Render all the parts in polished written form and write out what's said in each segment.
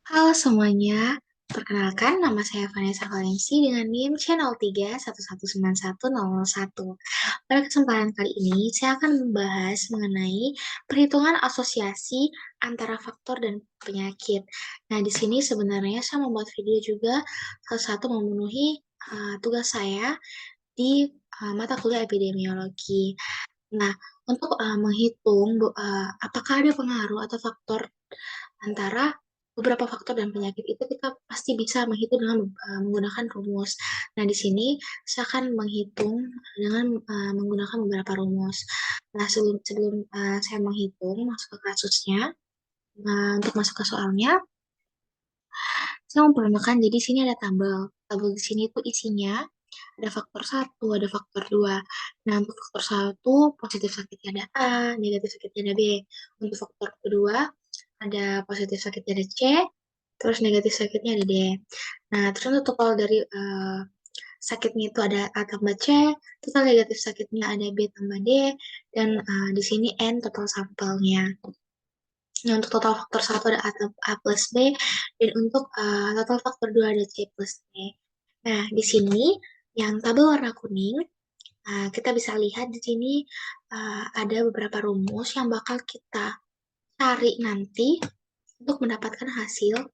Halo semuanya, perkenalkan nama saya Vanessa Valensi dengan NIM Channel 3119101. Pada kesempatan kali ini, saya akan membahas mengenai perhitungan asosiasi antara faktor dan penyakit. Nah, di sini sebenarnya saya membuat video juga salah satu memenuhi tugas saya di mata kuliah epidemiologi. Nah, untuk menghitung apakah ada pengaruh atau faktor antara beberapa faktor dan penyakit itu kita pasti bisa menghitung dengan menggunakan rumus. Nah, di sini saya akan menghitung dengan menggunakan beberapa rumus. Nah, sebelum sebelum saya menghitung masuk ke kasusnya, untuk masuk ke soalnya, saya memperkenalkan jadi sini ada tabel. Tabel di sini itu isinya ada faktor satu, ada faktor 2. Nah, untuk faktor satu positif sakitnya ada A, negatif sakitnya ada B. Untuk faktor kedua ada positif sakitnya ada C, terus negatif sakitnya ada D. Nah, terus untuk total dari sakitnya itu ada A tambah C, total negatif sakitnya ada B tambah D, dan di sini N total sampelnya. Nah, untuk total faktor satu ada A plus B, dan untuk total faktor 2 ada C plus D. Nah, di sini yang tabel warna kuning, kita bisa lihat di sini ada beberapa rumus yang bakal kita cari nanti untuk mendapatkan hasil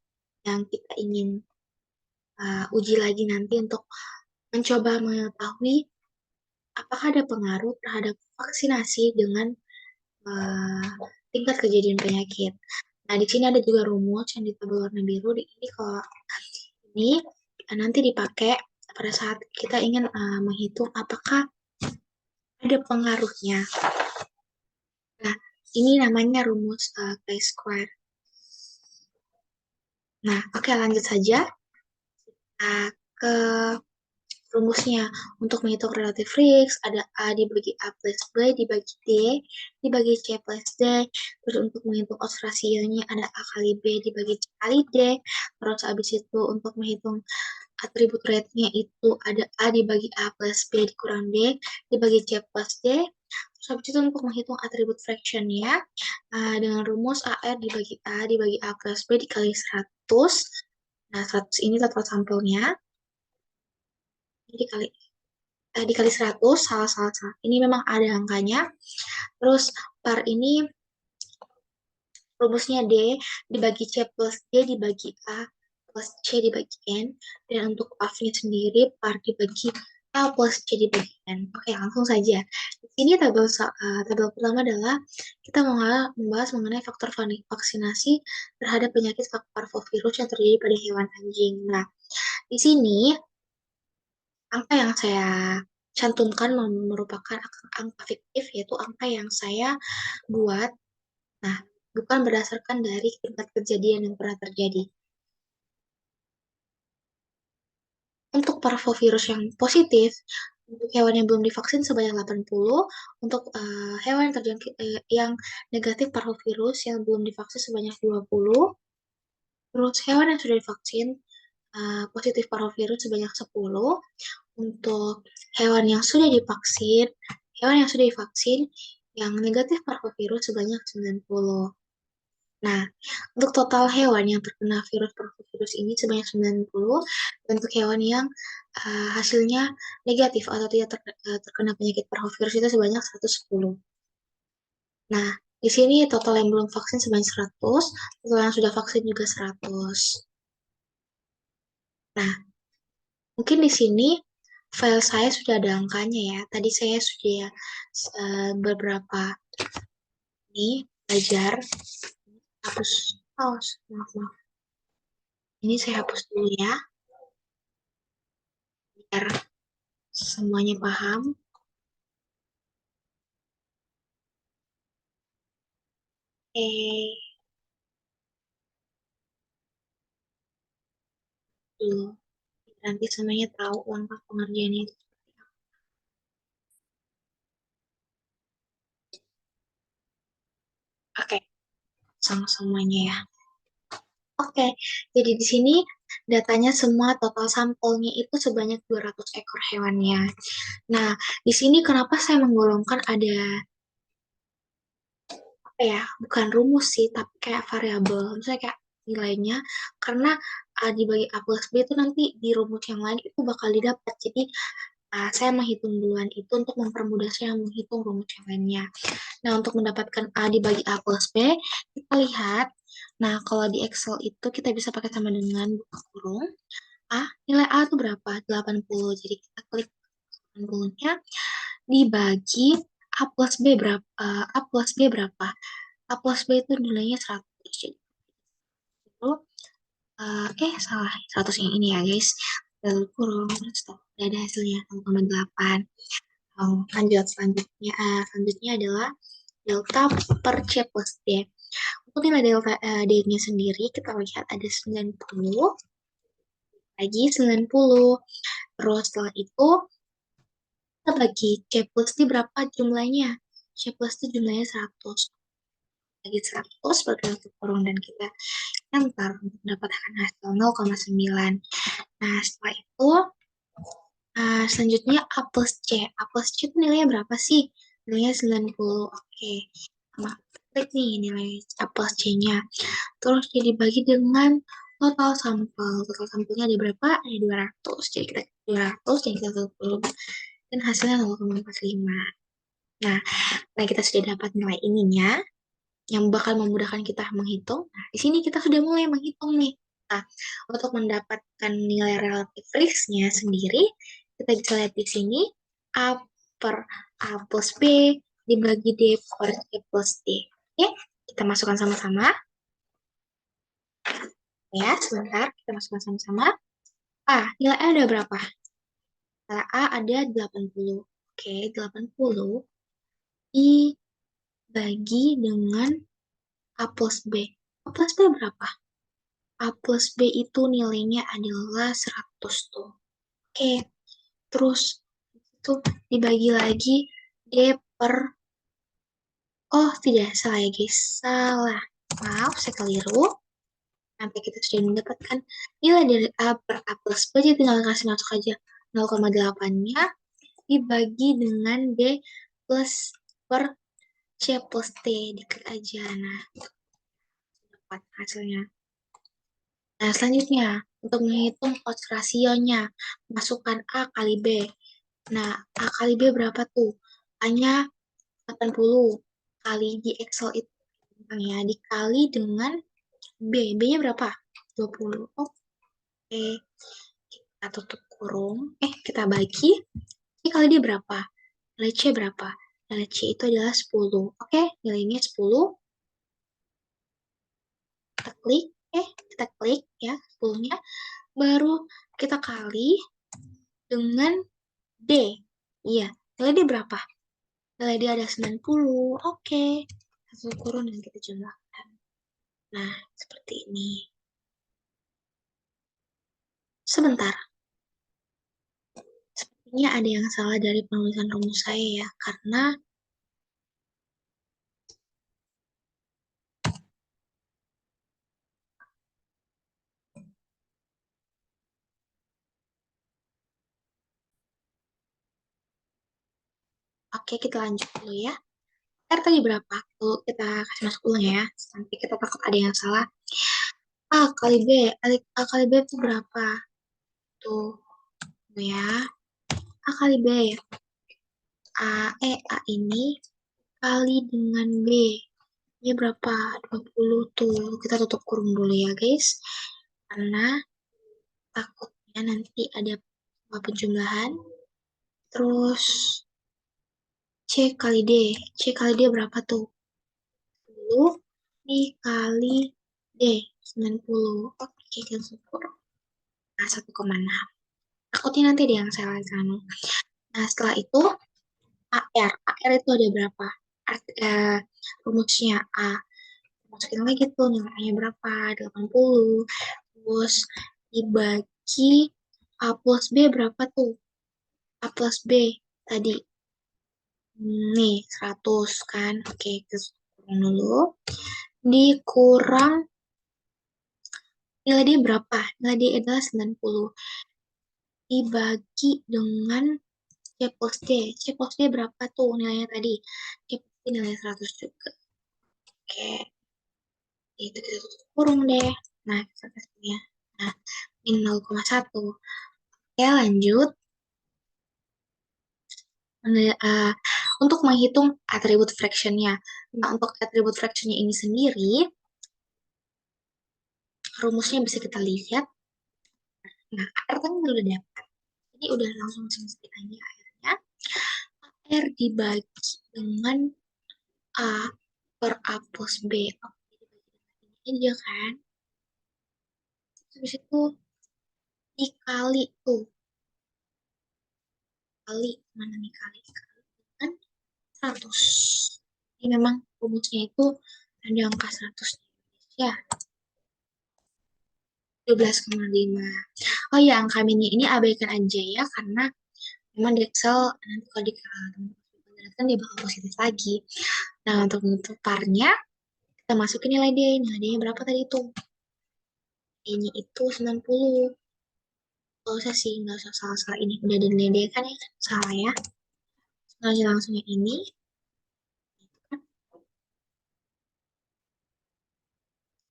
yang kita ingin uji lagi nanti untuk mencoba mengetahui apakah ada pengaruh terhadap vaksinasi dengan uh, tingkat kejadian penyakit. Nah, di sini ada juga rumus yang di tabel warna biru. Ini kalau ini nanti dipakai pada saat kita ingin menghitung apakah ada pengaruhnya. Nah, ini namanya rumus chi-square. Nah, oke, lanjut saja. Nah, ke rumusnya untuk menghitung relative risk ada A dibagi A plus B dibagi D dibagi C plus D. Terus untuk menghitung odds rasionya ada A kali B dibagi C kali D. Terus habis itu untuk menghitung atribut rate-nya itu ada A dibagi A plus B dikurang D dibagi C plus D. Terus habis itu untuk menghitung atribut fraction-nya dengan rumus AR dibagi A dibagi A plus B dikali 100. Nah, 100 ini total sampelnya. Ini dikali 100, salah. Ini memang ada angkanya. Terus par ini rumusnya D dibagi C plus D dibagi A plus C dibagi N. Dan untuk PAF-nya sendiri par dibagi A plus C dibagi N. Oke, langsung saja. Di sini tabel pertama adalah kita membahas mengenai faktor vaksinasi terhadap penyakit parvovirus yang terjadi pada hewan anjing. Nah, di sini angka yang saya cantumkan merupakan angka fiktif, yaitu angka yang saya buat. Nah, bukan berdasarkan dari tingkat kejadian yang pernah terjadi. Untuk parvovirus yang positif, untuk hewan yang belum divaksin sebanyak 80, untuk hewan yang yang negatif parvovirus yang belum divaksin sebanyak 20, terus hewan yang sudah divaksin positif parvovirus sebanyak 10, untuk hewan yang sudah divaksin, yang negatif parvovirus sebanyak 90. Nah, untuk total hewan yang terkena virus parvovirus ini sebanyak 90, dan untuk hewan yang hasilnya negatif atau tidak terkena penyakit parvovirus itu sebanyak 110. Nah, di sini total yang belum vaksin sebanyak 100, total yang sudah vaksin juga 100. Nah, mungkin di sini file saya sudah ada angkanya ya. Tadi saya sudah beberapa ini belajar hapus. Oh, maaf. Ini saya hapus dulu ya, biar semuanya paham. Dulu. Nanti semuanya tahu langkah pengerjaannya itu seperti apa. Oke, sama semuanya ya. Oke, jadi di sini datanya semua total sampelnya itu sebanyak 200 ekor hewannya. Nah, di sini kenapa saya menggolongkan ada apa ya, bukan rumus sih, tapi kayak variabel. Misalnya kayak nilainya, karena dibagi A plus B itu nanti di rumus yang lain itu bakal didapat. Jadi saya menghitung duluan itu untuk mempermudah saya menghitung rumus yang lainnya. Nah, untuk mendapatkan A dibagi A plus B, kita lihat. Nah, kalau di Excel itu kita bisa pakai sama dengan buka kurung. Nilai A itu berapa? 80. Jadi kita klik 80-nya dibagi A plus B berapa? A plus B berapa? A plus B itu nilainya 100. Jadi itu, salah. 100 yang ini ya, guys. Lalu kurung, terus tuh, udah ada hasilnya 0,8. Lanjut selanjutnya adalah delta per C plus D. Untuk nilai delta D-nya sendiri kita lihat ada 90 lagi 90. Terus setelah itu kita bagi C plus D berapa jumlahnya? C plus D jumlahnya 100. Bagi 100 sebagai untuk kurung dan kita enter untuk mendapatkan hasil 0,9. Nah, setelah itu selanjutnya A plus C. A plus C itu nilainya berapa sih? Nilainya 90. Oke. Nah, klik nih nilai A plus C-nya. Terus jadi bagi dengan total sampel. Total sampelnya ada berapa? Ada 200. Jadi kita 200 dan kita tutup. Dan hasilnya 0,45. Nah, nah kita sudah dapat nilai ininya yang bakal memudahkan kita menghitung. Nah, di sini kita sudah mulai menghitung nih. Nah, untuk mendapatkan nilai relatif risknya sendiri, kita bisa lihat di sini A per A plus B dibagi D per C plus D. Oke, kita masukkan sama-sama. Ya, sebentar, kita masukkan sama-sama. Nilai A ada berapa? Nilai A ada 80. Oke, 80 dibagi dengan A plus B. A plus B berapa? A plus B itu nilainya adalah 100 tuh. Oke, terus itu dibagi lagi D per... Oh, tidak, salah ya guys. Salah. Maaf, saya keliru. Sampai kita sudah mendapatkan nilai dari A per A plus B, jadi tinggal kasih masuk aja 0,8-nya dibagi dengan D plus per C plus T. Diklik aja. Nah, dapat hasilnya. Nah, selanjutnya, untuk menghitung odds rasionya, masukkan A kali B. Nah, A kali B berapa tuh? A-nya 80 kali di Excel itu ya, dikali dengan B. B-nya berapa? 20. Oke, kita tutup kurung. Kita bagi. Ini kali dia berapa? Nilai C berapa? Nilai C itu adalah 10. Oke, nilainya 10. Kita klik ya 10-nya. Baru kita kali dengan D. Iya, nilai D berapa? Nilai D ada 90. Oke. Hasil kurung dan kita jumlahkan. Nah, seperti ini. Sebentar. Sepertinya ada yang salah dari penulisan rumus saya ya. Karena oke, kita lanjut dulu ya. R tadi berapa? Tuh, kita kasih masuk ulang ya. Sampai kita takut ada yang salah. A kali B. A kali B itu berapa? Tuh, ya. A kali B. A ini kali dengan B. Ini berapa? 20 tuh. Kita tutup kurung dulu ya, guys. Karena takutnya nanti ada penjumlahan. Terus C kali D. C kali D berapa tuh? 10 dikali D. 90. Oke, kita tutup. Nah, 1,6. Takutnya nanti ada yang salah kan. Nah, setelah itu AR. AR itu ada berapa? Rumusnya A. Masukin lagi tuh nilainya berapa? 80. Terus dibagi A plus B berapa tuh? A plus B tadi. Nih, 100 kan. Oke, kita kurang dulu. Dikurang nilai D berapa? Nilai D adalah 90. Dibagi dengan C plus D. C plus D berapa tuh nilainya tadi? C plus D nilai 100 juga. Oke. Itu kita tutup kurung deh. Nah, kita tes dulu ya. Nah, min 0,1. Oke, lanjut. Untuk menghitung atribut fraction-nya. Nah, untuk atribut fraction-nya ini sendiri, rumusnya bisa kita lihat. Nah, AR kan udah dapat. Jadi udah langsung selesai aja akhirnya. AR dibagi dengan A per A plus B. Ini dia kan. Habis itu dikali tuh. Kali, mana nih kali? Kali kan 100. Jadi memang rumusnya itu ada angka 100. Ya, 12,5. Oh ya, angka mini ini abaikan aja ya, karena memang di Excel nanti kalau kan dia bakal positif lagi. Nah, untuk menutup parnya, kita masukin nilai D. Nilai D-nya berapa tadi itu? D-nya itu 90. Gak usah sih, gak usah salah-salah ini. Udah ada nilai D kan ya? Salah ya. Langsung yang ini.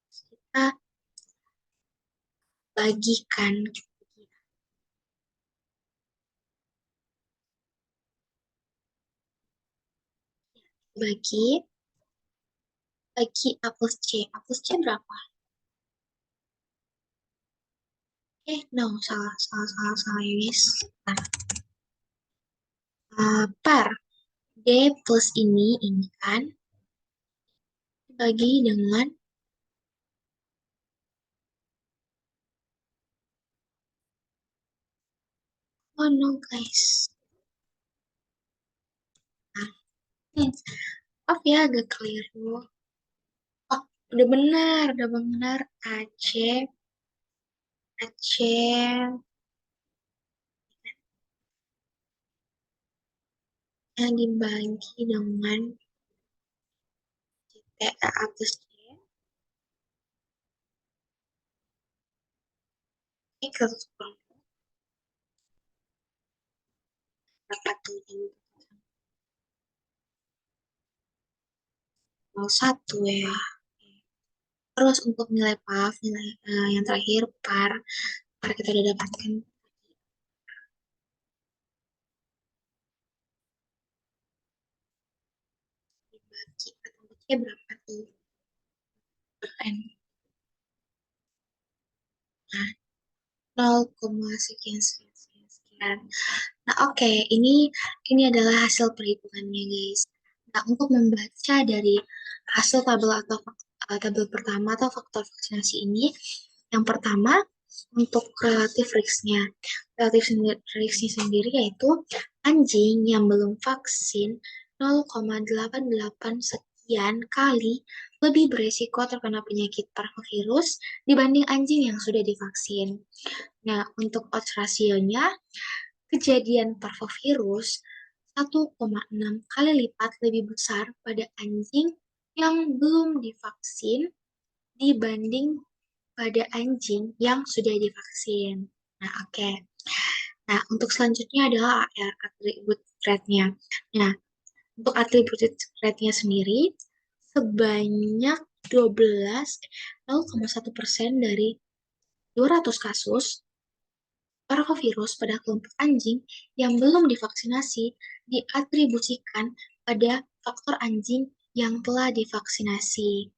Kita bagikan. Bagi A plus C. A plus C berapa? No, salah, ya, guys. Per D plus ini kan dibagi dengan, oh no guys. Nah, maaf ya agak keliru. Oh, udah benar AC yang dibagi dengan A plus C. Ini ke berapa tuh? 01 ya. Terus untuk nilai PAF, nilai yang terakhir par kita udah dapatkan dibagi pertemuannya berapa tuh? Persen. Nah, 0, sekian sekian sekian sekian. Nah, oke, ini adalah hasil perhitungannya, guys. Nah, untuk membaca dari hasil tabel atau tabel pertama atau faktor vaksinasi ini, yang pertama untuk relatif risknya. Relatif risknya sendiri yaitu anjing yang belum vaksin 0,88 sekian kali lebih beresiko terkena penyakit parvovirus dibanding anjing yang sudah divaksin. Nah, untuk odds rasionya, kejadian parvovirus 1,6 kali lipat lebih besar pada anjing yang belum divaksin dibanding pada anjing yang sudah divaksin. Nah, oke. Nah, untuk selanjutnya adalah atribut rate-nya. Nah, untuk atribut rate-nya sendiri, sebanyak 0,1% dari 200 kasus parvovirus pada kelompok anjing yang belum divaksinasi diatribusikan pada faktor anjing yang telah divaksinasi.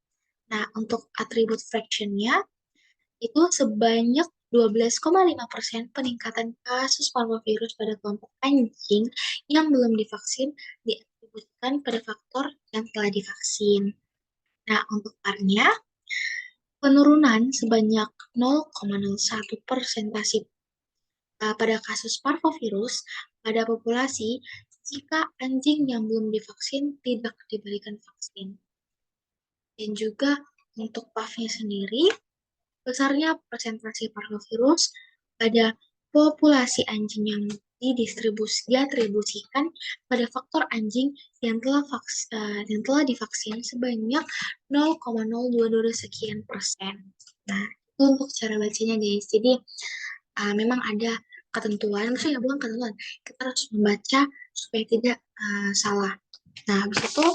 Nah, untuk atribut fraction-nya itu sebanyak 12,5% peningkatan kasus parvovirus pada kelompok anjing yang belum divaksin diatribusikan pada faktor yang telah divaksin. Nah, untuk parnya, penurunan sebanyak 0,01 persentase pada kasus parvovirus pada populasi jika anjing yang belum divaksin tidak diberikan vaksin. Dan juga untuk PAV-nya sendiri, besarnya persentase parvovirus pada populasi anjing yang diatribusikan pada faktor anjing yang telah divaksin sebanyak 0,022 sekian persen. Nah, itu untuk cara bacanya guys. Jadi memang ada ketentuan, maksudnya bukan ketentuan, kita harus membaca supaya tidak salah. Nah, habis itu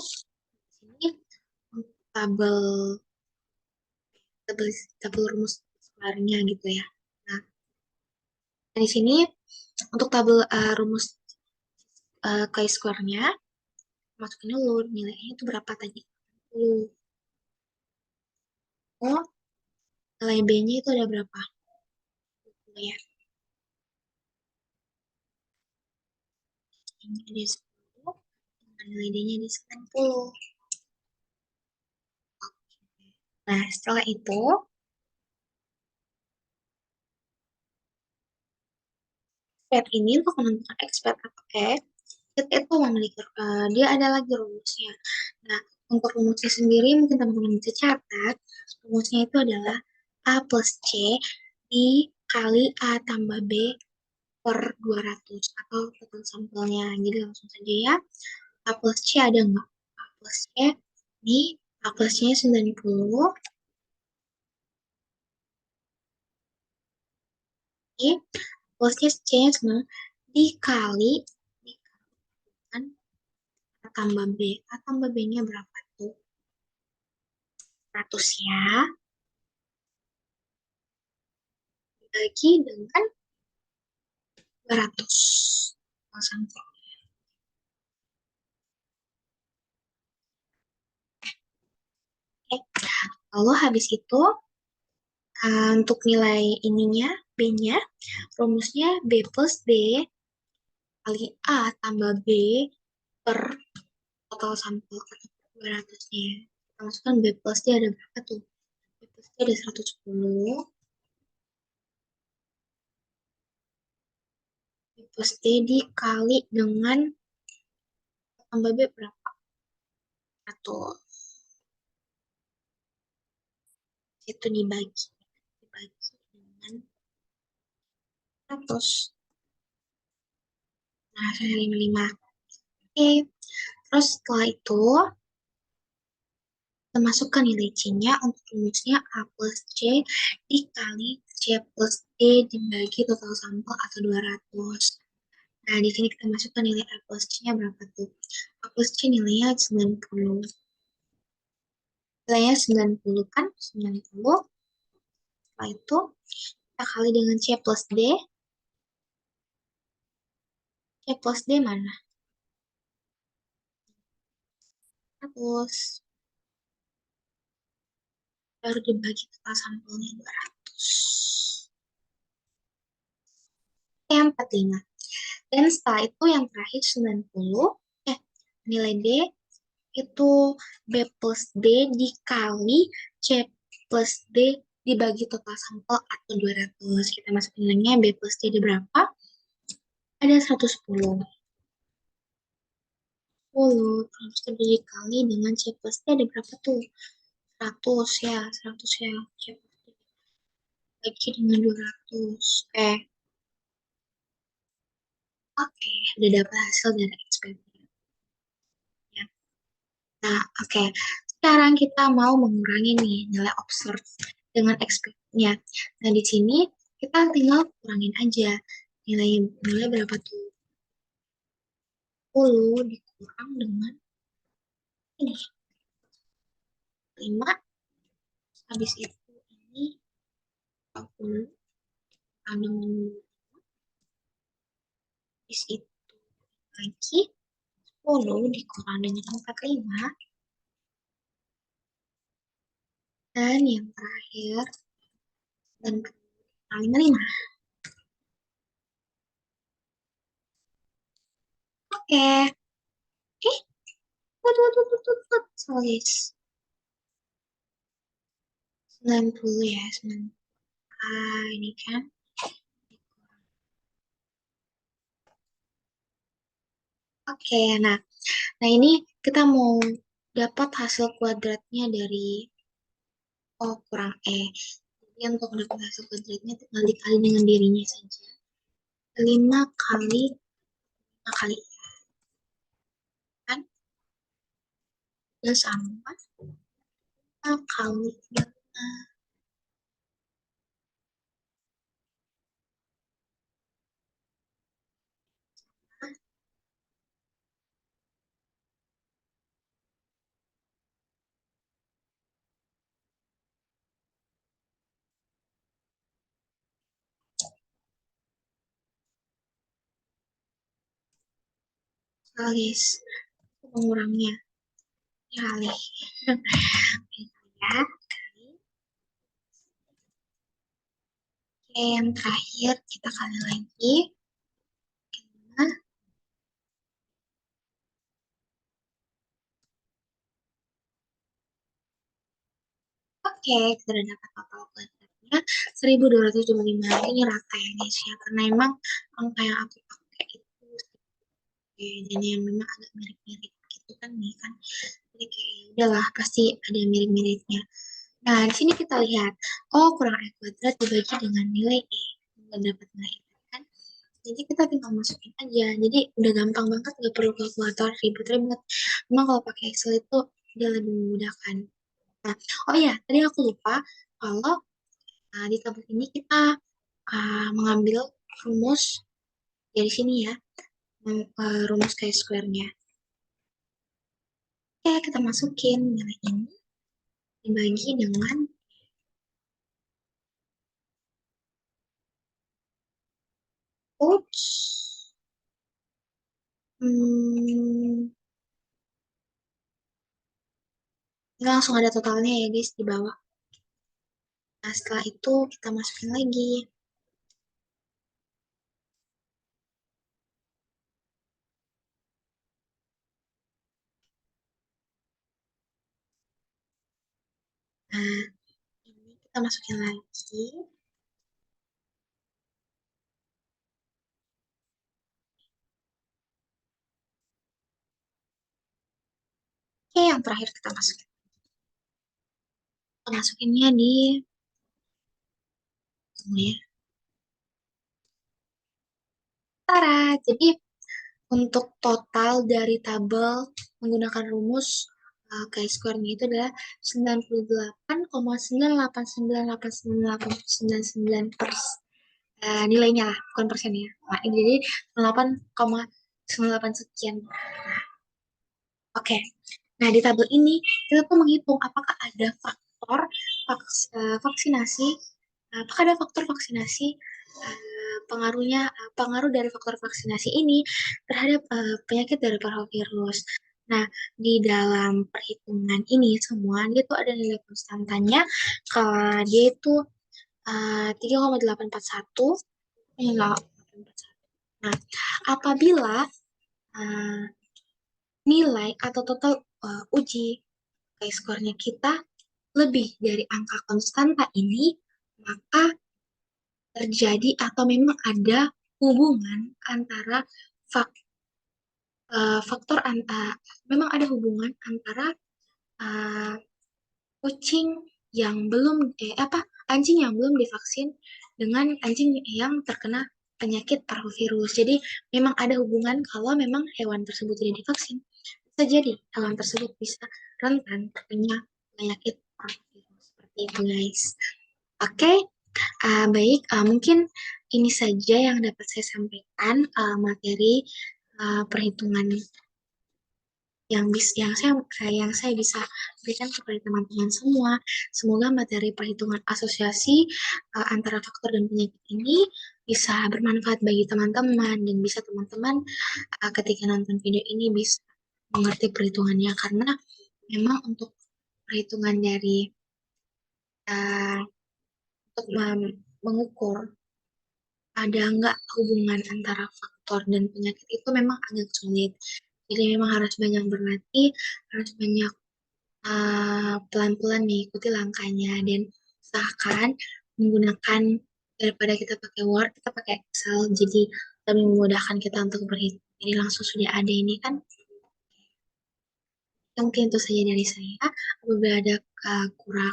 ini untuk tabel tabel, tabel rumus sekularnya gitu ya. Nah, di sini untuk tabel rumus chi-square-nya, masukin dulu nilainya itu berapa tadi. Oh, nilai B-nya itu ada berapa? Ya, ini ada 10, nilai D-nya di 90. Nah, setelah itu, step ini untuk menentukan expert atau X, itu memiliki, dia ada lagi rumusnya. Nah, untuk rumusnya sendiri, mungkin teman-teman bisa catat, rumusnya itu adalah A plus C dikali A tambah B per 200 atau total sampelnya. Jadi langsung saja ya, A plus C ada nggak? A plus C di A plus C-nya 90, oke, plus C-nya 90 dikali kan A tambah B. A tambah B-nya berapa tuh? 100 ya. Dibagi dengan 200. Sampai. Oke. Lalu habis itu, untuk nilai ininya, B-nya, rumusnya B plus D kali A tambah B per total sampel atau 200-nya. Kita masukkan B plus D ada berapa tuh? B plus D ada 110. B plus D dikali dengan tambah B berapa? Atau itu dibagi dengan 100. Nah, hasilnya 55. Oke, terus setelah itu kita masukkan nilai C-nya untuk rumusnya A plus C dikali C plus D dibagi total sampel atau 200. Nah, di sini kita masukkan nilai A plus C-nya berapa tuh? A plus C nilainya 90. Nilainya 90 kan? 90. Setelah itu, kita kali dengan C plus D. C plus D mana? 100. Baru dibagi total sampelnya 200. Yang 45. Dan setelah itu yang terakhir 90. Nilai D itu B plus D dikali C plus D dibagi total sampel atau 200. Kita masukin nilainya B plus D ada berapa? Ada 110. 10 terus dikali dengan C plus D ada berapa tuh? 100 ya, 100 ya. C plus D bagi dengan 200. Oke, udah dapat hasil dari eksperimen. Ya. Nah, oke. Sekarang kita mau mengurangi nih nilai observe dengan expect-nya. Nah, di sini kita tinggal kurangin aja. Nilai nilai berapa tuh? 10 dikurang dengan ini 5. Habis itu ini 40 kurang dengan habis itu lagi 10 dikurang dengan 45. Dan yang terakhir dan paling 5. Oke. Tut, tulis 90 ya, 90. Ini kan. Oke, nah ini kita mau dapat hasil kuadratnya dari O kurang E. Jadi untuk dapat hasil kuadratnya tinggal dikali dengan dirinya saja. 5 kali 5 kali kan udah sama 5 kali 5. Guys, mengurangnya. Ya, kali. Ya. Oke, yang terakhir kita kali lagi. Nah, oke, kita udah dapat total kuadratnya 1225. Ini rata ya guys ya, karena emang angka yang aku pakai itu jadi yang memang agak mirip-mirip gitu kan nih kan. Jadi kayak ya udahlah pasti ada yang mirip-miripnya. Nah, di sini kita lihat, oh kurang A kuadrat dibagi dengan nilai E. Nggak dapat nilai E kan. Jadi kita tinggal masukin aja. Jadi udah gampang banget, nggak perlu kalkulator ribet-ribet. Emang kalau pakai Excel itu dia lebih memudahkan. Nah, oh iya, tadi aku lupa kalau di tabel ini kita mengambil rumus dari sini ya, rumus chi-square-nya. Oke, kita masukin nilai ini dibagi dengan oops, hmm, ini langsung ada totalnya ya guys di bawah. Nah, setelah itu kita masukin lagi. Nah, ini kita masukin lagi. Oke, yang terakhir kita masukin. Kita masukinnya di tunggu ya. Tara, jadi untuk total dari tabel menggunakan rumus chi-square-nya itu adalah 98,9898999 nilainya lah, bukan persen ya. Nah, ini jadi 8,98 sekian. Oke. Nah, di tabel ini kita tuh menghitung apakah ada faktor vaksinasi, apakah ada faktor vaksinasi pengaruh dari faktor vaksinasi ini terhadap penyakit dari parvovirus. Nah, di dalam perhitungan ini semua dia tuh ada nilai konstantanya kalau dia itu 3,841. Nah, apabila uh, nilai atau total uji skornya kita lebih dari angka konstanta ini, maka terjadi atau memang ada hubungan antara fak, faktor antara memang ada hubungan antara uh, kucing yang belum anjing yang belum divaksin dengan anjing yang terkena penyakit parvovirus. Jadi memang ada hubungan kalau memang hewan tersebut tidak divaksin. Bisa jadi hewan tersebut bisa rentan terkena penyakit parvovirus. Seperti itu guys. Oke, baik. Mungkin ini saja yang dapat saya sampaikan materi perhitungan yang saya bisa berikan kepada teman-teman semua. Semoga materi perhitungan asosiasi antara faktor dan penyakit ini bisa bermanfaat bagi teman-teman dan bisa teman-teman ketika nonton video ini bisa mengerti perhitungannya karena memang untuk perhitungan dari uh, untuk mengukur ada nggak hubungan antara faktor dan penyakit itu memang agak sulit. Jadi memang harus banyak berlatih, harus banyak pelan-pelan mengikuti langkahnya dan usahakan menggunakan daripada kita pakai Word, kita pakai Excel, jadi lebih memudahkan kita untuk berhitung. Jadi langsung sudah ada ini kan. Mungkin itu saja dari saya. Apabila ada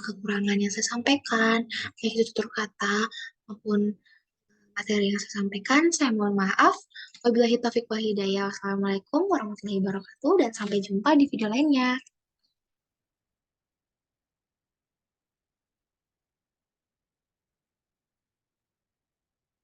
kekurangan yang saya sampaikan, baik itu tutur kata maupun materi yang saya sampaikan, saya mohon maaf. Wabillahi taufiq wal hidayah. Wassalamualaikum warahmatullahi wabarakatuh dan sampai jumpa di video lainnya.